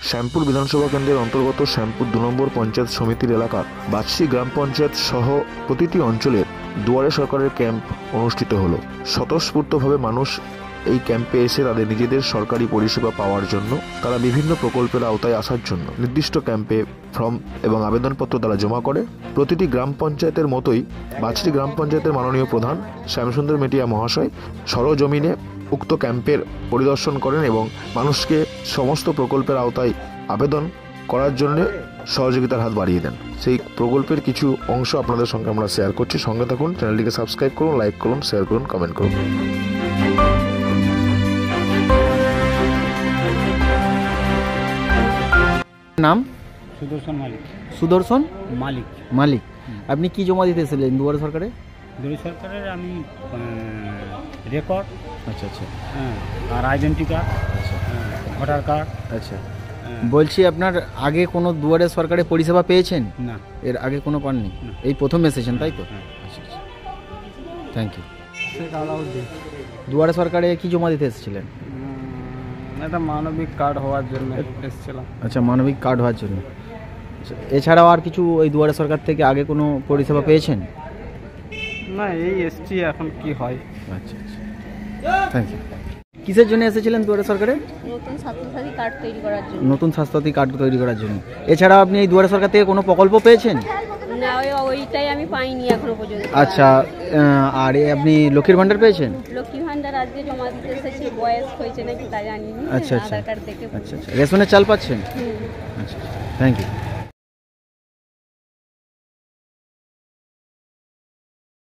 শ্যামপুর বিধানসভা কেন্দ্রের অন্তর্গত শ্যামপুর 2 নম্বর পঞ্চায়েত সমিতির এলাকার বাদশী গ্রাম পঞ্চায়েত সহ প্রতিটি অঞ্চলের দুয়ারে সরকারের ক্যাম্প অনুষ্ঠিত হলো। স্বতঃস্ফূর্তভাবে মানুষ এই ক্যাম্পে এসে তাদের নিজেদের সরকারি পরিষেবা পাওয়ার জন্য, তারা বিভিন্ন প্রকল্পের আওতায় আসার জন্য নির্দিষ্ট ক্যাম্পে ফর্ম এবং আবেদনপত্র তারা জমা করে। প্রতিটি গ্রাম পঞ্চায়েতের মতোই বাদশী গ্রাম পঞ্চায়েতের মাননীয় প্রধান শ্যামসুন্দর মেটিয়া মহাশয় সরজমিনে উক্ত ক্যাম্পের পরিদর্শন করেন এবং মানুষকে সমস্ত প্রকল্পের আওতায় আবেদন করার জন্য সহযোগিতার হাত বাড়িয়ে দেন। সেই প্রকল্পের কিছু অংশ আপনাদের সঙ্গে আমরা শেয়ার করছি। সঙ্গে থাকুন, চ্যানেলটিকে সাবস্ক্রাইব করুন, লাইক করুন, শেয়ার করুন, কমেন্ট করুন। নাম? সুদর্শন মালিক। সুদর্শন মালিক। মালিক। আপনি কি জমা দিতে এসেছিলেন দুয়ারে সরকারে? দুয়ারে সরকারের আমি রেকর্ড, আচ্ছা আচ্ছা, হ্যাঁ, আর আইডেন্টি কার্ড, আচ্ছা, ভোটার কার্ড। আচ্ছা, বলছি আপনার আগে কোনো দুয়ারে সরকারে পরিষেবা পেয়েছেন? না, এর আগে কোনো পাননি? এই প্রথম এসেছেন তাই তো? আচ্ছা আচ্ছা, থ্যাংক ইউ। দুয়ারে সরকারে কি জমা দিতে এসেছিলেন? একটা মানবিক কার্ড হওয়ার জন্য এসেছিলাম। আচ্ছা, মানবিক কার্ড হওয়ার জন্য। আচ্ছা, এছাড়াও আর কিছু ওই দুয়ারে সরকার থেকে আগে কোনো পরিষেবা পেয়েছেন? না, এই এসছি, এখন কি হয়। আচ্ছা আচ্ছা, থ্যাংক ইউ। কিসের জন্য এসেছিলেন দুয়ারে সরকারে? নতুন স্বাস্থ্যসাথী কার্ড তৈরি করার জন্য। নতুন স্বাস্থ্যসাথী কার্ড তৈরি করার জন্য। এছাড়াও আপনি এই দুয়ারে সরকার থেকে কোনো প্রকল্প পেয়েছেন? না, ওইটাই আমি পাইনি এখনো পর্যন্ত। আচ্ছা, আর আপনি লক্ষ্মীর ভান্ডার পেয়েছেন? লক্ষ্মী ভান্ডার আজকে জমা দিতে এসেছি, বয়স হয়েছে নাকি তা জানিনি। আচ্ছা আচ্ছা, আধার কার্ড দেখে। আচ্ছা আচ্ছা, রেশনের চাল পাচ্ছেন? আচ্ছা, থ্যাংক ইউ।